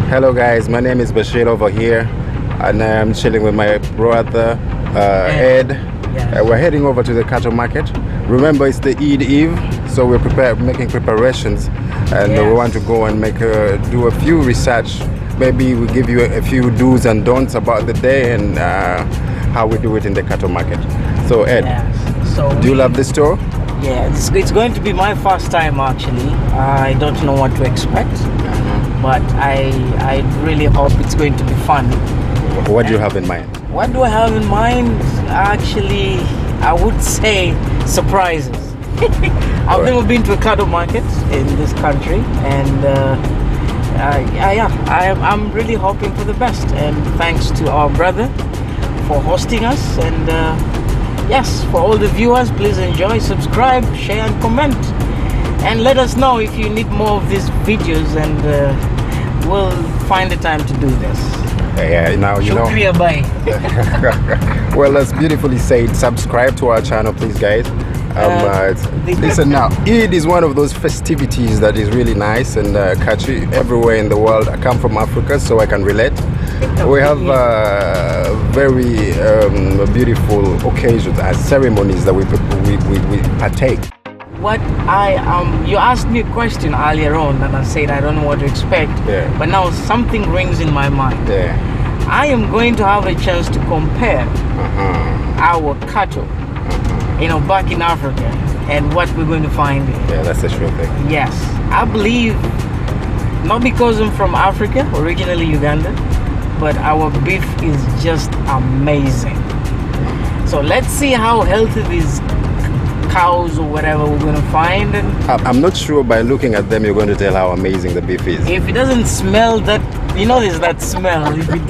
Hello guys, my name is Bashir over here, and I'm chilling with my brother Ed. Yes. We're heading over to the cattle market. Remember, it's the Eid Eve, so we're making preparations, and we want to go and do a few research. Maybe we'll give you a few do's and don'ts about the day and how we do it in the cattle market. So Ed, do you love this store? Yeah, it's going to be my first time actually. I don't know what to expect, but I really hope it's going to be fun. What do you have in mind? What do I have in mind? Actually, I would say surprises. I've never been to a cattle market in this country, and I'm really hoping for the best. And thanks to our brother for hosting us. And yes, for all the viewers, please enjoy, subscribe, share, and comment. And let us know if you need more of these videos, and we'll find the time to do this. Yeah, now you know. Shukriya, bye. Well, that's beautifully said. Subscribe to our channel, please, guys. Listen now, Eid is one of those festivities that is really nice and catchy everywhere in the world. I come from Africa, so I can relate. We have very beautiful occasions and ceremonies that we partake. You asked me a question earlier on, and I said I don't know what to expect. Yeah. But now something rings in my mind. Yeah. I am going to have a chance to compare our cattle, back in Africa, and what we're going to find here. Yeah, that's a sure thing. Yes, I believe, not because I'm from Africa, originally Uganda, but our beef is just amazing. So let's see how healthy these cows or whatever we're going to find. And I'm not sure by looking at them you're going to tell how amazing the beef is. if it doesn't smell that, there's that smell. If it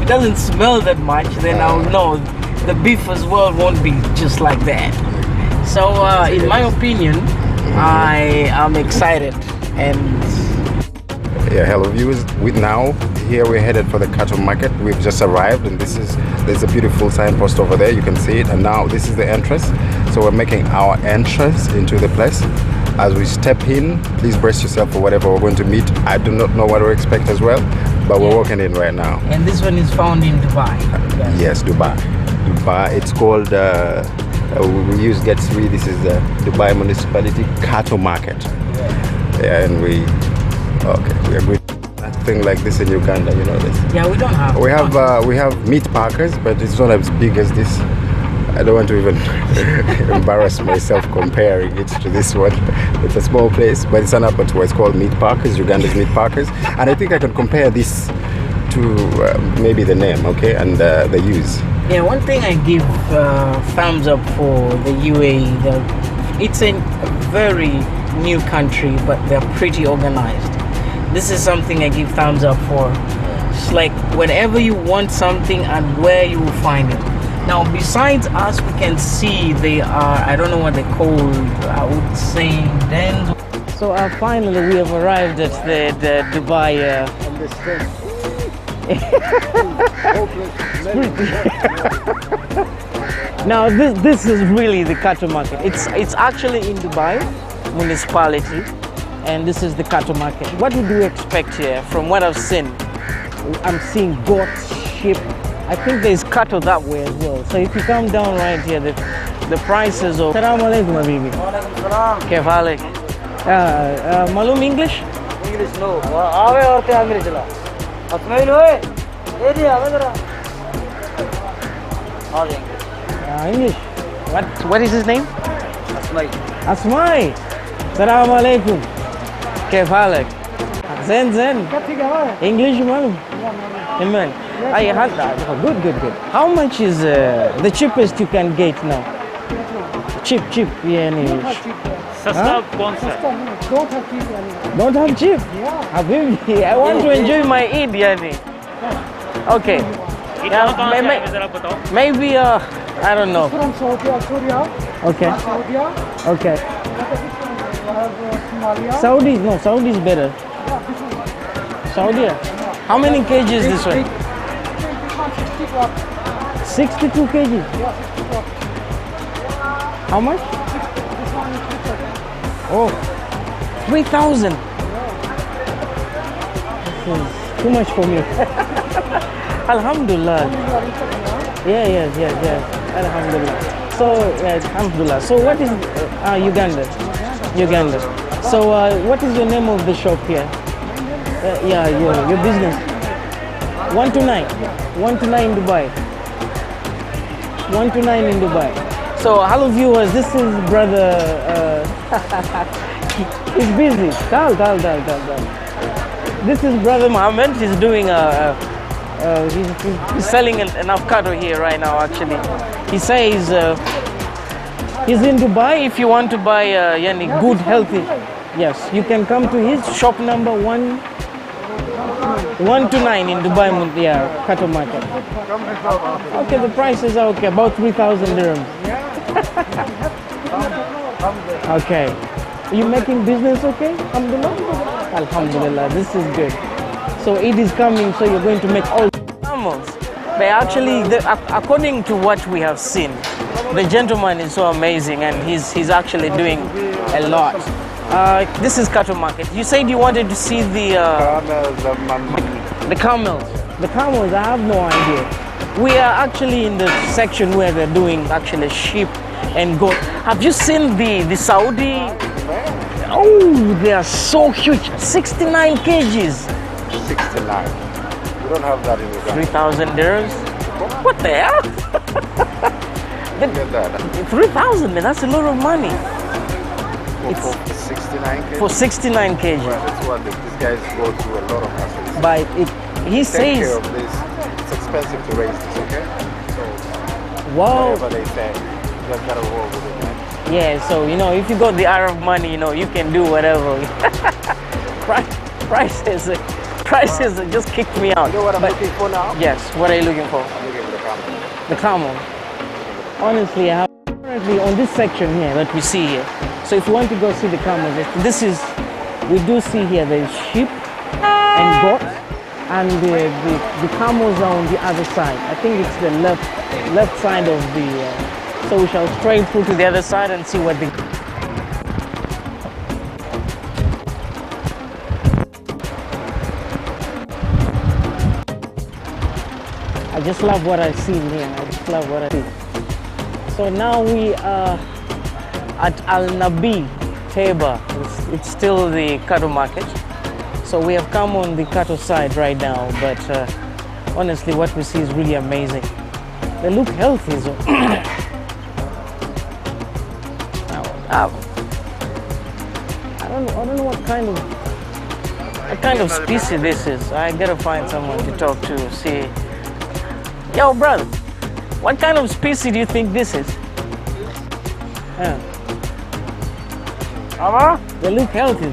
doesn't smell that much, then I'll know the beef as well won't be just like that. So in my opinion, I am excited. And yeah, hello viewers. Here we're headed for the cattle market. We've just arrived, and there's a beautiful signpost over there. You can see it. And now this is the entrance. So we're making our entrance into the place. As we step in, please brace yourself for whatever we're going to meet. I do not know what to expect as well, but we're walking in right now. And this one is found in Dubai. Yes, Dubai. It's called, we use Get 3. This is the Dubai Municipality Cattle Market. Yeah, and we are going thing like this in Uganda, you know this. Yeah, we don't have. We have meat packers, but it's not as big as this. I don't want to even embarrass myself comparing it to this one. It's a small place, but it's an abattoir. It's called Meat Packers, Uganda's Meat Packers, and I think I can compare this to maybe the name, okay, and the use. Yeah, one thing I give thumbs up for the UAE. It's a very new country, but they're pretty organized. This is something I give thumbs up for. It's like whenever you want something and where you will find it. Now, besides us, we can see they are, I don't know what they're called, I would say dens. So finally we have arrived at the Dubai. Now this is really the cattle market. It's actually in Dubai municipality. And this is the cattle market. What would you expect here from what I've seen? I'm seeing goats, sheep. I think there's cattle that way as well. So if you come down right here, the prices of... Salam alaikum, habibi. Kef halik? Malum English? English no. Aave aurte amir chala. Asmail hoye. Eri aave zara. All English. English. What is his name? Asmail. Asmail. Salam alaikum. كيف حالك؟ زين English malum? Amen. Good. How much is the cheapest you can get now? Cheap يعني. Sasta kaun sa? Don't have cheap? Habibi, I want to enjoy my Eid yani. Okay. Maybe I don't know. From Saudi Arabia. Okay. Okay. Saudi is better. Saudi. How many kg is this one? 62 kg. How much? Oh, 3,000. is too much for me. Alhamdulillah. Yes. Alhamdulillah. So, alhamdulillah. So, what is Uganda? So, what is your name of the shop here? Your business. 129 in Dubai. 129 in Dubai. So, hello viewers. This is brother. He's busy. Dal. This is brother Mohammed. He's doing he's selling an avocado here right now. Actually, he says he's in Dubai. If you want to buy good healthy, yes, you can come to his shop number 129 in Dubai, cattle market. Okay, the prices are okay, about 3,000 dirhams. Okay, are you making business okay? Alhamdulillah, this is good. So it is coming, so you're going to make all camels. But actually, according to what we have seen, the gentleman is so amazing, and he's actually doing a lot. This is cattle market. You said you wanted to see the camels. The camels, I have no idea. We are actually in the section where they're doing actually sheep and goat. Have you seen the Saudi? Oh, they are so huge. 69 kgs. 69. We don't have that in Uganda. 3,000 dirhams? What the hell? Get that. 3,000, man, that's a lot of money. For 69 kg? For 69 kg. Well, that's what these guys go through a lot of hassles. But he Take says... care of this. It's expensive to raise this, okay? So, Wow. whatever they say, you just gotta roll with it, man. Yeah, so, if you got the Arab money, you can do whatever. Prices just kicked me out. You know what I'm looking for now? Yes, what are you looking for? I'm looking for the camel. The camel. Honestly, I have currently on this section here that we see here. So if you want to go see the camels, we do see here there's sheep and goats, and the camels are on the other side. I think it's the left side of the. So we shall stray through to the other side and see what the. I just love what I see here. So now we are at Al-Nabi Teba. It's still the cattle market. So we have come on the cattle side right now, but honestly what we see is really amazing. They look healthy. So. I don't know what kind of species this is. I gotta find someone to talk to, see. Yo, brother, what kind of species do you think this is? Yeah. They look healthy.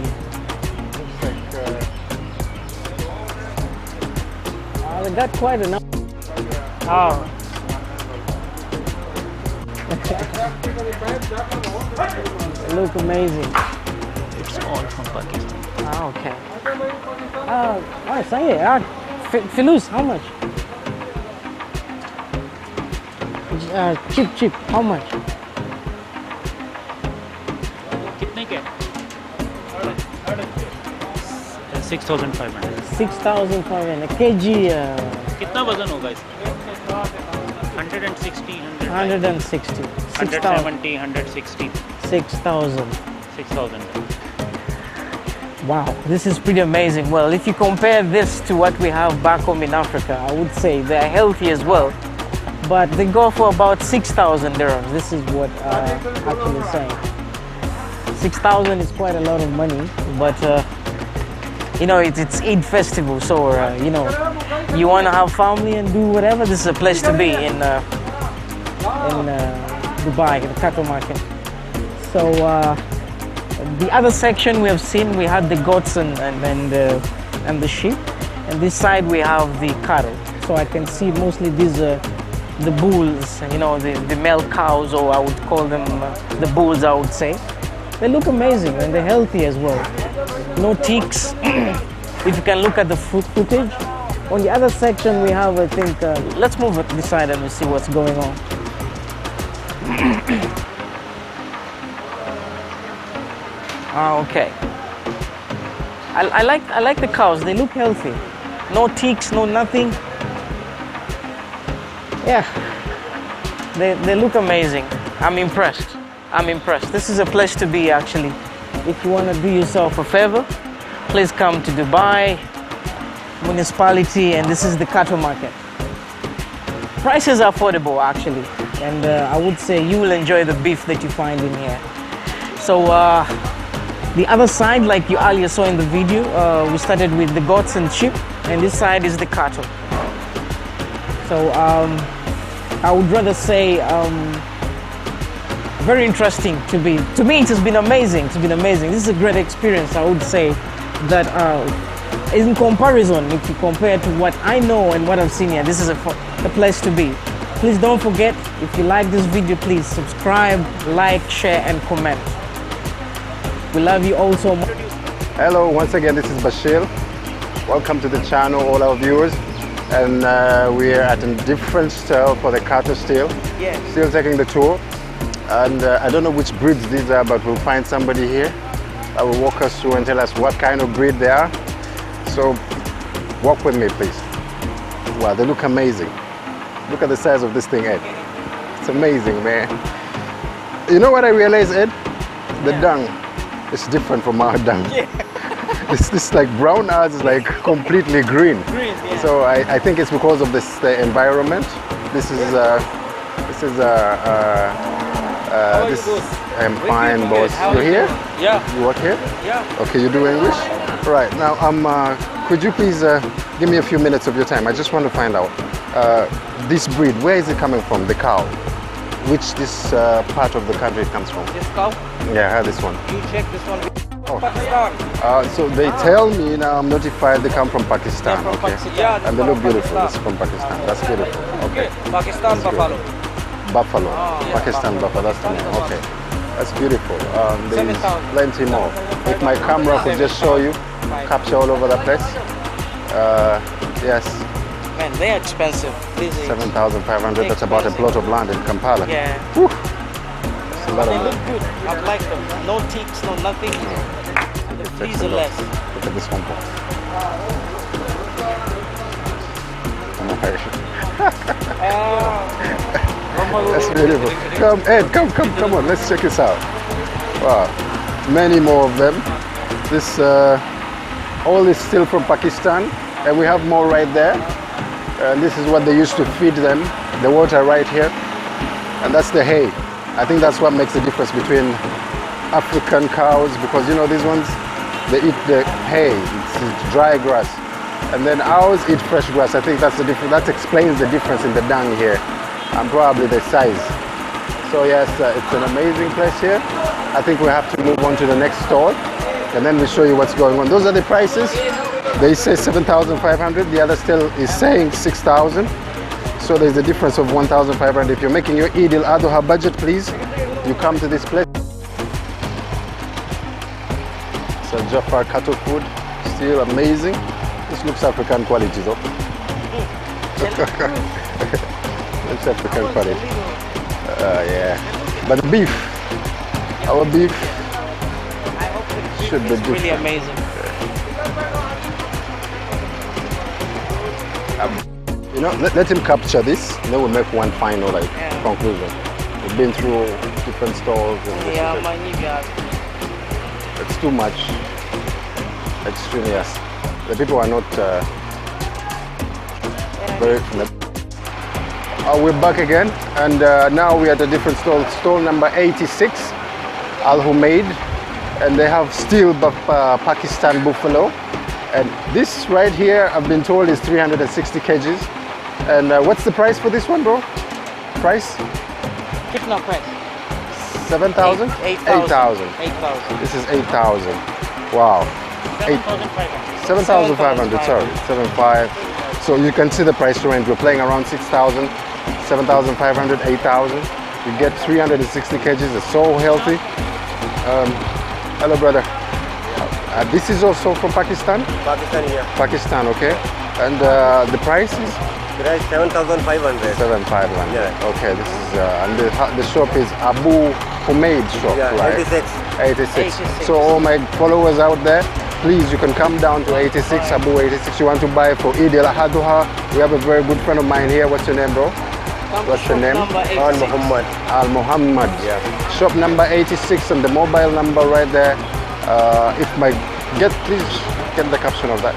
They got quite enough. Oh. They look amazing. It's all from Pakistan. Okay. Say it. Filus, how much? Cheap. How much? कितने के? 6,500. 6,500 kg. कितना वजन होगा इसका? 160, 160. 170, 160. 6,000. 6,000. Wow, this is pretty amazing. Well, if you compare this to what we have back home in Africa, I would say they're healthy as well. But they go for about 6,000 dirhams. This is what actually saying. 6,000 is quite a lot of money, but it's Eid festival, so you want to have family and do whatever. This is a place to be in Dubai, in the cattle market. So the other section we have seen, we had the goats and the sheep, and this side we have the cattle. So I can see mostly these the bulls, the male cows, or I would call them the bulls, I would say. They look amazing and they're healthy as well. No ticks. If you can look at the footage. On the other section we have, I think, let's move it this side and we'll see what's going on. Okay. I like the cows. They look healthy. No ticks, no nothing. Yeah, they look amazing. I'm impressed. This is a place to be, actually. If you want to do yourself a favor, please come to Dubai municipality, and this is the cattle market. Prices are affordable, actually, and I would say you will enjoy the beef that you find in here. So the other side, like you earlier saw in the video, we started with the goats and sheep, and this side is the cattle. So I would rather say very interesting to me. It has been amazing. This is a great experience. I would say that in comparison, if you compare to what I know and what I've seen here, this is a place to be. Please don't forget, if you like this video, please subscribe, like, share, and comment. We love you all so much. Hello, once again, this is Bashir. Welcome to the channel, all our viewers. And we are at a different stall for the cattle still. Yes. Still taking the tour. And I don't know which breeds these are, but we'll find somebody here that will walk us through and tell us what kind of breed they are. So walk with me, please. Wow, they look amazing. Look at the size of this thing, Ed. It's amazing, man. You know what I realized, Ed? The dung is different from our dung. Yeah. This like brown ours is like completely green. Yeah. So I think it's because of this the environment. This I'm fine, boss. You here? Yeah. You work here? Yeah. Okay, you do English? Right. Now, could you please give me a few minutes of your time? I just want to find out this breed. Where is it coming from? The cow. Which this part of the country it comes from? This cow, Yeah, this one. you check this one. Oh. Pakistan. So they tell me now I'm notified they come from Pakistan. From Okay. Pakistan. Yeah, this And they one look from beautiful. Pakistan. This is from Pakistan. That's beautiful. Okay. Pakistan That's buffalo. Buffalo. yeah, Pakistan buffalo. That's the name. Okay. That's beautiful. There's 7,000. plenty more. If my camera could just show you, capture all over the place. Yes, Man, they're expensive. These are 7,500. That's about a plot of land in Kampala. Yeah. Whew. That's a lot They of look land. good. I like them. No ticks, no nothing. And the fleas are less. Look at this one. That's beautiful. Come, Ed, come on. Let's check this out. Wow, many more of them. This all is still from Pakistan, and we have more right there. And this is what they used to feed them. The water right here, and that's the hay. I think that's what makes the difference between African cows, because you know these ones, they eat the hay. It's dry grass. And then ours eat fresh grass. I think that's the difference. That explains the difference in the dung here, and probably the size. So yes, it's an amazing place here. I think we have to move on to the next store, and then we'll show you what's going on. Those are the prices. They say 7,500. The other still is saying 6,000. So there's a difference of 1,500. If you're making your Eid al-Adha budget, please, you come to this place. So Jafar cattle food, still amazing. This looks African quality though. Looks African quality. Yeah. But the beef, our beef should be It's really different. amazing. You know, let him capture this, and then we'll make one final conclusion. We've been through different stalls and this Yeah, is it. my new guy. It's too much. Extremely, yes. The people are not very. We're back again, and now we're at a different stall. Stall number 86, Al Humaid, and they have still Pakistan buffalo. And this right here, I've been told, is 360 kgs. And what's the price for this one, bro? Price? Kitna price? 7,000? 8,000. 8,000. This is 8,000. Wow. 7,500. 7,500, sorry. 7,500. So you can see the price range. We're playing around 6,000, 7,500, 8,000. You get 360 kgs. It's so healthy. Hello, brother. This is also from Pakistan? Pakistan, yeah. Pakistan, okay. And the price is? Price 7,500. 7,500. Yeah. Okay, this is and the shop is Abu Humaid shop, Yeah, right? 86. 86. So all my followers out there, please, you can come down to 86, Abu 86. You want to buy for Eid al-Adha. We have a very good friend of mine here. What's your name, bro? What's your name? Al Muhammad. Al Muhammad. Yeah. Shop number 86 and the mobile number right there. Please get the caption of that.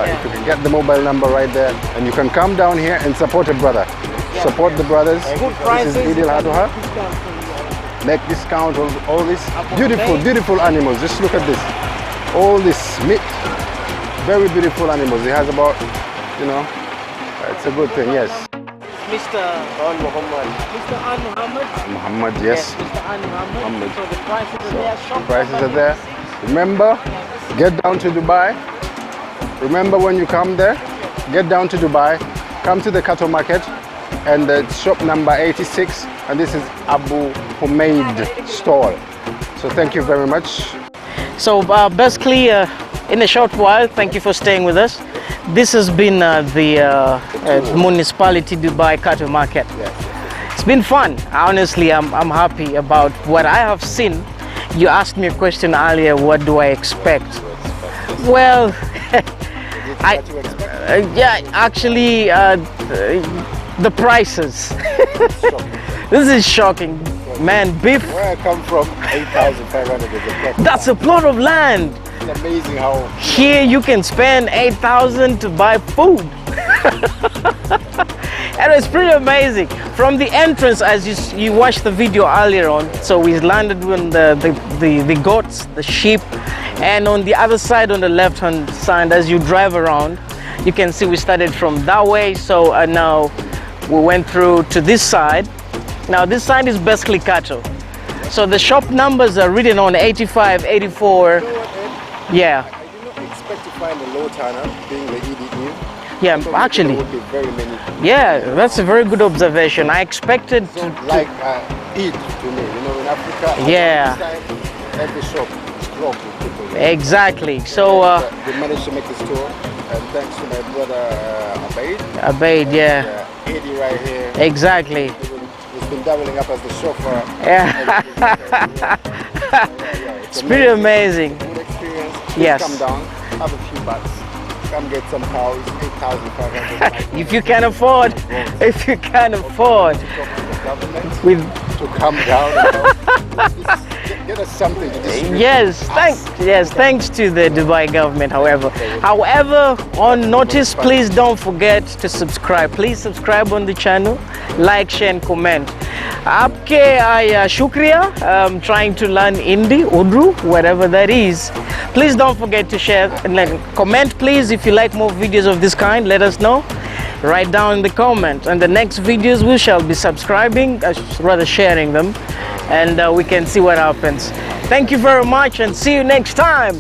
If you can get the mobile number right there, and you can come down here and support a brother. Support the brothers. Good prices. This is Eid al-Adha. Make discount on all these beautiful animals. Just look at this. All this meat. Very beautiful animals. It has about, it's a good thing, yes. Mr. Al Muhammad. Mr. Al Muhammad. Muhammad, yes. Mr. Al Muhammad. Muhammad. So the prices are there. Shop Prices number are there. Remember, get down to Dubai. Remember when you come there, get down to Dubai, come to the cattle market, and shop number 86, and this is Abu Humaid stall. So thank you very much. So basically, in a short while, thank you for staying with us. This has been the municipality Dubai cattle market. Yes. It's been fun. Honestly, I'm happy about what I have seen. You asked me a question earlier, what do I expect? Well, actually, the prices. This is shocking. Man, beef. Where I come from, 8,500 is a plot. That's a plot of land. It's amazing how Here you can spend 8,000 to buy food. And it's pretty amazing. From the entrance, as you watched the video earlier on, so we landed with the goats, the sheep, and on the other side, on the left-hand side, as you drive around, you can see we started from that way. So now we went through to this side. Now this side is basically cattle. So the shop numbers are written on 85, 84. Yeah. I did not expect to find a low tanner being the EDE. Yeah, actually. There would be very many. Yeah, that's a very good observation. I expected to Like Eid to me, in Africa. Yeah. Every shop is clogged with people. exactly. So We managed to make the store, and thanks to my brother Abaid, yeah, Eddie right here. exactly. He's been doubling up as the chauffeur. Yeah. It's pretty amazing. Good experience. Please Yes. come down, have a few bucks. Come get some cows, 8,500. If you can afford, Government with to come down and get us something to distribute. thanks to the Dubai government. However, on notice, please don't forget to subscribe. Please subscribe on the channel, like, share, and comment. Aapke shukriya. I'm trying to learn Hindi, Urdu, whatever that is. Please don't forget to share and comment, please. If you like more videos of this kind, let us know. Write down in the comment, and the next videos we shall be subscribing, rather sharing them, and we can see what happens. Thank you very much, and see you next time.